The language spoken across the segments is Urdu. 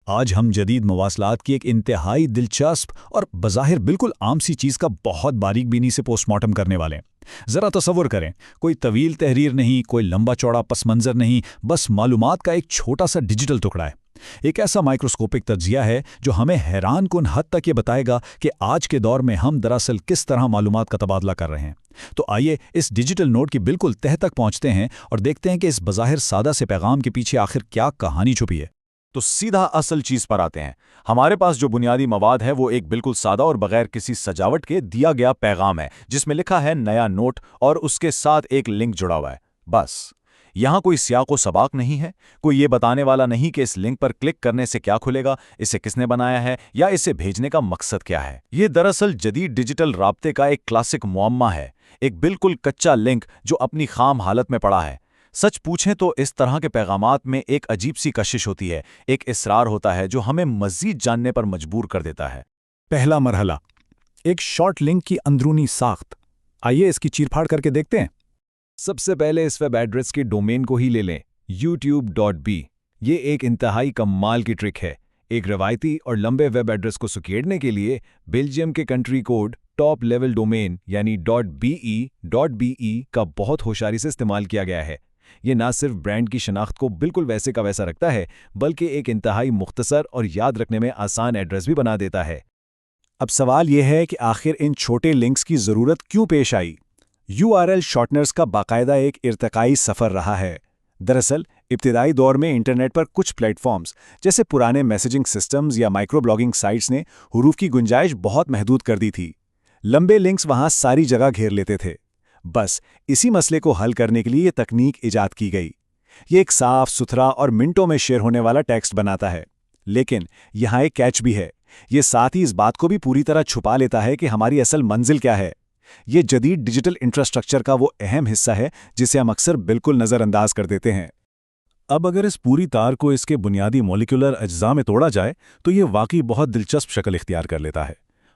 آج ہم جدید مواصلات کی ایک انتہائی دلچسپ اور بظاہر بالکل عام سی چیز کا بہت باریک بینی سے پوسٹ مارٹم کرنے والے ہیں۔ ذرا تصور کریں، کوئی طویل تحریر نہیں، کوئی لمبا چوڑا پس منظر نہیں، بس معلومات کا ایک چھوٹا سا ڈیجیٹل ٹکڑا ہے۔ ایک ایسا مائکروسکوپک تجزیہ ہے جو ہمیں حیران کن حد تک یہ بتائے گا کہ آج کے دور میں ہم دراصل کس طرح معلومات کا تبادلہ کر رہے ہیں۔ تو آئیے اس ڈیجیٹل نوٹ کی بالکل تہہ تک پہنچتے ہیں اور دیکھتے ہیں کہ اس بظاہر سادہ سے پیغام کے پیچھے آخر کیا کہانی چھپی ہے۔ تو سیدھا اصل چیز پر آتے ہیں۔ ہمارے پاس جو بنیادی مواد ہے وہ ایک بالکل سادہ اور بغیر کسی سجاوٹ کے دیا گیا پیغام ہے جس میں لکھا ہے نیا نوٹ اور اس کے ساتھ ایک لنک جڑا ہوا ہے۔ بس یہاں کوئی سیاق و سباق نہیں ہے، کوئی یہ بتانے والا نہیں کہ اس لنک پر کلک کرنے سے کیا کھلے گا، اسے کس نے بنایا ہے یا اسے بھیجنے کا مقصد کیا ہے۔ یہ دراصل جدید ڈیجیٹل رابطے کا ایک کلاسک معمہ ہے، ایک بالکل کچا لنک جو اپنی خام حالت میں پڑا ہے۔ سچ پوچھیں تو اس طرح کے پیغامات میں ایک عجیب سی کشش ہوتی ہے، ایک اصرار ہوتا ہے جو ہمیں مزید جاننے پر مجبور کر دیتا ہے۔ پہلا مرحلہ، ایک شارٹ لنک کی اندرونی ساخت۔ آئیے اس کی چیر پھاڑ کر کے دیکھتے ہیں۔ سب سے پہلے اس ویب ایڈریس کے ڈومین کو ہی لے لیں، youtube.b۔ یہ ایک انتہائی کمال کی ٹرک ہے۔ ایک روایتی اور لمبے ویب ایڈریس کو سکیڑنے کے لیے بیلجیم کے country code top level domain یعنی .be کا بہت ہوشیاری سے استعمال کیا گیا ہے۔ یہ نہ صرف برانڈ کی شناخت کو بالکل ویسے کا ویسا رکھتا ہے بلکہ ایک انتہائی مختصر اور یاد رکھنے میں آسان ایڈریس بھی بنا دیتا ہے۔ اب سوال یہ ہے کہ آخر ان چھوٹے لنکس کی ضرورت کیوں پیش آئی؟ URL شارٹنرز کا باقاعدہ ایک ارتقائی سفر رہا ہے۔ دراصل ابتدائی دور میں انٹرنیٹ پر کچھ پلیٹ فارمز جیسے پرانے میسیجنگ سسٹمز یا مائکرو بلاگنگ سائٹس نے حروف کی گنجائش بہت محدود کر دی تھی۔ لمبے لنکس وہاں ساری جگہ گھیر لیتے تھے۔ بس اسی مسئلے کو حل کرنے کے لیے یہ تکنیک ایجاد کی گئی۔ یہ ایک صاف ستھرا اور منٹوں میں شیئر ہونے والا ٹیکسٹ بناتا ہے، لیکن یہاں ایک کیچ بھی ہے۔ یہ ساتھ ہی اس بات کو بھی پوری طرح چھپا لیتا ہے کہ ہماری اصل منزل کیا ہے۔ یہ جدید ڈیجیٹل انفراسٹرکچر کا وہ اہم حصہ ہے جسے ہم اکثر بالکل نظر انداز کر دیتے ہیں۔ اب اگر اس پوری تار کو اس کے بنیادی مولیکولر اجزاء میں توڑا جائے تو یہ واقعی بہت دلچسپ شکل اختیار کر لیتا ہے۔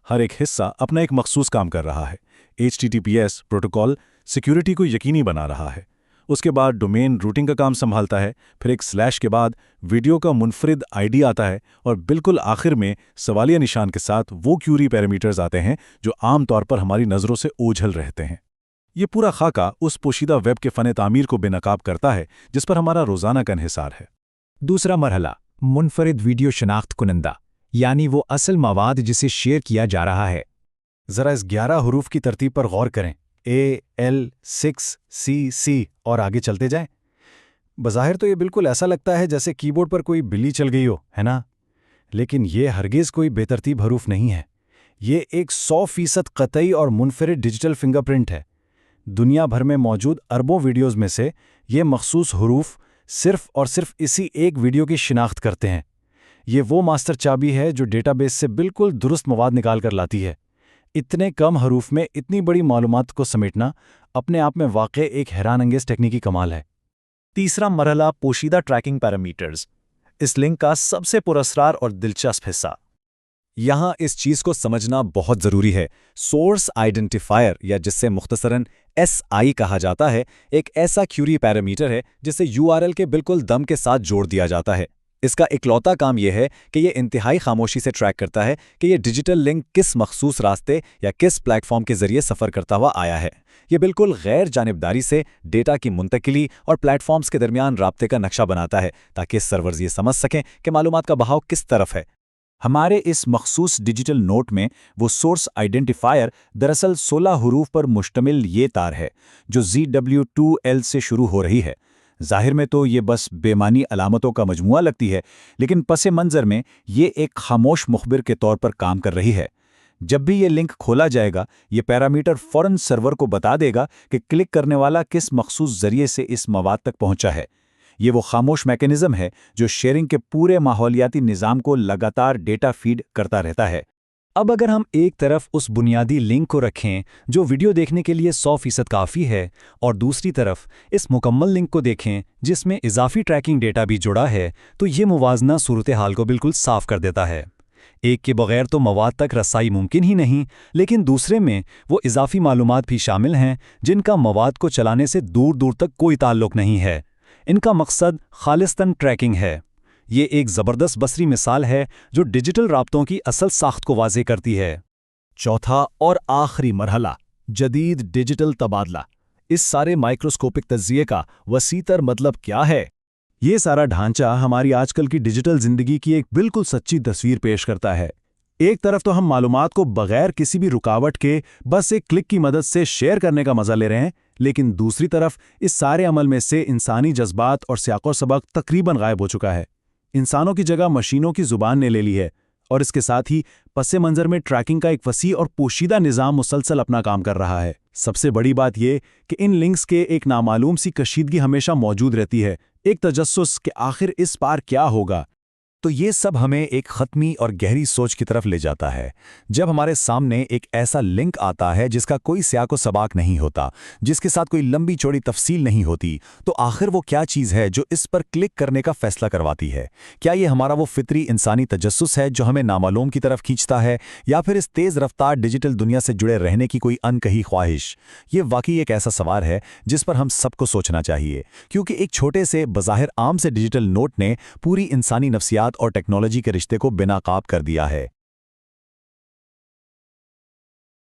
ہر ایک حصہ اپنا ایک مخصوص کام کر رہا ہے۔ HTTPS پروٹوکول سیکیورٹی کو یقینی بنا رہا ہے، اس کے بعد ڈومین روٹنگ کا کام سنبھالتا ہے، پھر ایک سلیش کے بعد ویڈیو کا منفرد ID آتا ہے اور بالکل آخر میں سوالیہ نشان کے ساتھ وہ کیوری پیرامیٹرز آتے ہیں جو عام طور پر ہماری نظروں سے اوجھل رہتے ہیں۔ یہ پورا خاکہ اس پوشیدہ ویب کے فن تعمیر کو بے نقاب کرتا ہے جس پر ہمارا روزانہ کا انحصار ہے۔ دوسرا مرحلہ، منفرد ویڈیو شناخت کنندہ، یعنی وہ اصل مواد جسے شیئر کیا جا رہا ہے۔ ذرا اس 11 حروف کی ترتیب پر غور کریں، A L 6 C اور آگے چلتے جائیں۔ بظاہر تو یہ بالکل ایسا لگتا ہے جیسے کی بورڈ پر کوئی بلی چل گئی ہو، ہے نا؟ لیکن یہ ہرگز کوئی بے ترتیب حروف نہیں ہے۔ یہ ایک 100% قطعی اور منفرد ڈیجیٹل فنگر پرنٹ ہے۔ دنیا بھر میں موجود اربوں ویڈیوز میں سے یہ مخصوص حروف صرف اور صرف اسی ایک ویڈیو کی شناخت کرتے ہیں۔ یہ وہ ماسٹر چابی ہے جو ڈیٹا بیس سے بالکل درست مواد نکال کر لاتی ہے۔ اتنے کم حروف میں اتنی بڑی معلومات کو سمیٹنا اپنے آپ میں واقع ایک حیران انگیز ٹیکنیکی کمال ہے۔ تیسرا مرحلہ، پوشیدہ ٹریکنگ پیرامیٹرز، اس لنک کا سب سے پراسرار اور دلچسپ حصہ۔ یہاں اس چیز کو سمجھنا بہت ضروری ہے۔ سورس آئیڈینٹیفائر یا جس سے مختصراً SI کہا جاتا ہے، ایک ایسا کیوری پیرامیٹر ہے جسے URL کے بالکل دم کے ساتھ جوڑ دیا جاتا ہے۔ اس کا اکلوتا کام یہ ہے کہ یہ انتہائی خاموشی سے ٹریک کرتا ہے کہ یہ ڈیجیٹل لنک کس مخصوص راستے یا کس پلیٹ فارم کے ذریعے سفر کرتا ہوا آیا ہے۔ یہ بالکل غیر جانبداری سے ڈیٹا کی منتقلی اور پلیٹ فارمز کے درمیان رابطے کا نقشہ بناتا ہے تاکہ سرورز یہ سمجھ سکیں کہ معلومات کا بہاؤ کس طرف ہے۔ ہمارے اس مخصوص ڈیجیٹل نوٹ میں وہ سورس آئیڈینٹیفائر دراصل 16 حروف پر مشتمل یہ تار ہے جو ZW2L سے شروع ہو رہی ہے۔ ظاہر میں تو یہ بس بے معنی علامتوں کا مجموعہ لگتی ہے، لیکن پس منظر میں یہ ایک خاموش مخبر کے طور پر کام کر رہی ہے۔ جب بھی یہ لنک کھولا جائے گا، یہ پیرامیٹر فوراً سرور کو بتا دے گا کہ کلک کرنے والا کس مخصوص ذریعے سے اس مواد تک پہنچا ہے۔ یہ وہ خاموش میکانزم ہے جو شیئرنگ کے پورے ماحولیاتی نظام کو لگاتار ڈیٹا فیڈ کرتا رہتا ہے۔ اب اگر ہم ایک طرف اس بنیادی لنک کو رکھیں جو ویڈیو دیکھنے کے لیے 100% کافی ہے اور دوسری طرف اس مکمل لنک کو دیکھیں جس میں اضافی ٹریکنگ ڈیٹا بھی جڑا ہے، تو یہ موازنہ صورتحال کو بالکل صاف کر دیتا ہے۔ ایک کے بغیر تو مواد تک رسائی ممکن ہی نہیں، لیکن دوسرے میں وہ اضافی معلومات بھی شامل ہیں جن کا مواد کو چلانے سے دور دور تک کوئی تعلق نہیں ہے۔ ان کا مقصد خالصتاً ٹریکنگ ہے۔ یہ ایک زبردست بصری مثال ہے جو ڈیجیٹل رابطوں کی اصل ساخت کو واضح کرتی ہے۔ چوتھا اور آخری مرحلہ، جدید ڈیجیٹل تبادلہ۔ اس سارے مائکروسکوپک تجزیے کا وسیع تر مطلب کیا ہے؟ یہ سارا ڈھانچہ ہماری آج کل کی ڈیجیٹل زندگی کی ایک بالکل سچی تصویر پیش کرتا ہے۔ ایک طرف تو ہم معلومات کو بغیر کسی بھی رکاوٹ کے بس ایک کلک کی مدد سے شیئر کرنے کا مزہ لے رہے ہیں، لیکن دوسری طرف اس سارے عمل میں سے انسانی جذبات اور سیاق و سبق تقریباً غائب ہو چکا ہے۔ انسانوں کی جگہ مشینوں کی زبان نے لے لی ہے، اور اس کے ساتھ ہی پس منظر میں ٹریکنگ کا ایک وسیع اور پوشیدہ نظام مسلسل اپنا کام کر رہا ہے۔ سب سے بڑی بات یہ کہ ان لنکس کے ایک نامعلوم سی کشیدگی ہمیشہ موجود رہتی ہے، ایک تجسس کہ آخر اس پار کیا ہوگا۔ تو یہ سب ہمیں ایک حتمی اور گہری سوچ کی طرف لے جاتا ہے۔ جب ہمارے سامنے ایک ایسا لنک آتا ہے جس کا کوئی سیاق و سباق نہیں ہوتا، جس کے ساتھ کوئی لمبی چوڑی تفصیل نہیں ہوتی، تو آخر وہ کیا چیز ہے جو اس پر کلک کرنے کا فیصلہ کرواتی ہے؟ کیا یہ ہمارا وہ فطری انسانی تجسس ہے جو ہمیں نامعلوم کی طرف کھینچتا ہے، یا پھر اس تیز رفتار ڈیجیٹل دنیا سے جڑے رہنے کی کوئی انکہی خواہش؟ یہ واقعی ایک ایسا سوال ہے جس پر ہم سب کو سوچنا چاہیے، کیونکہ ایک چھوٹے سے بظاہر عام سے ڈیجیٹل نوٹ نے پوری انسانی نفسیات اور ٹیکنالوجی کے رشتے کو بے نقاب کر دیا ہے۔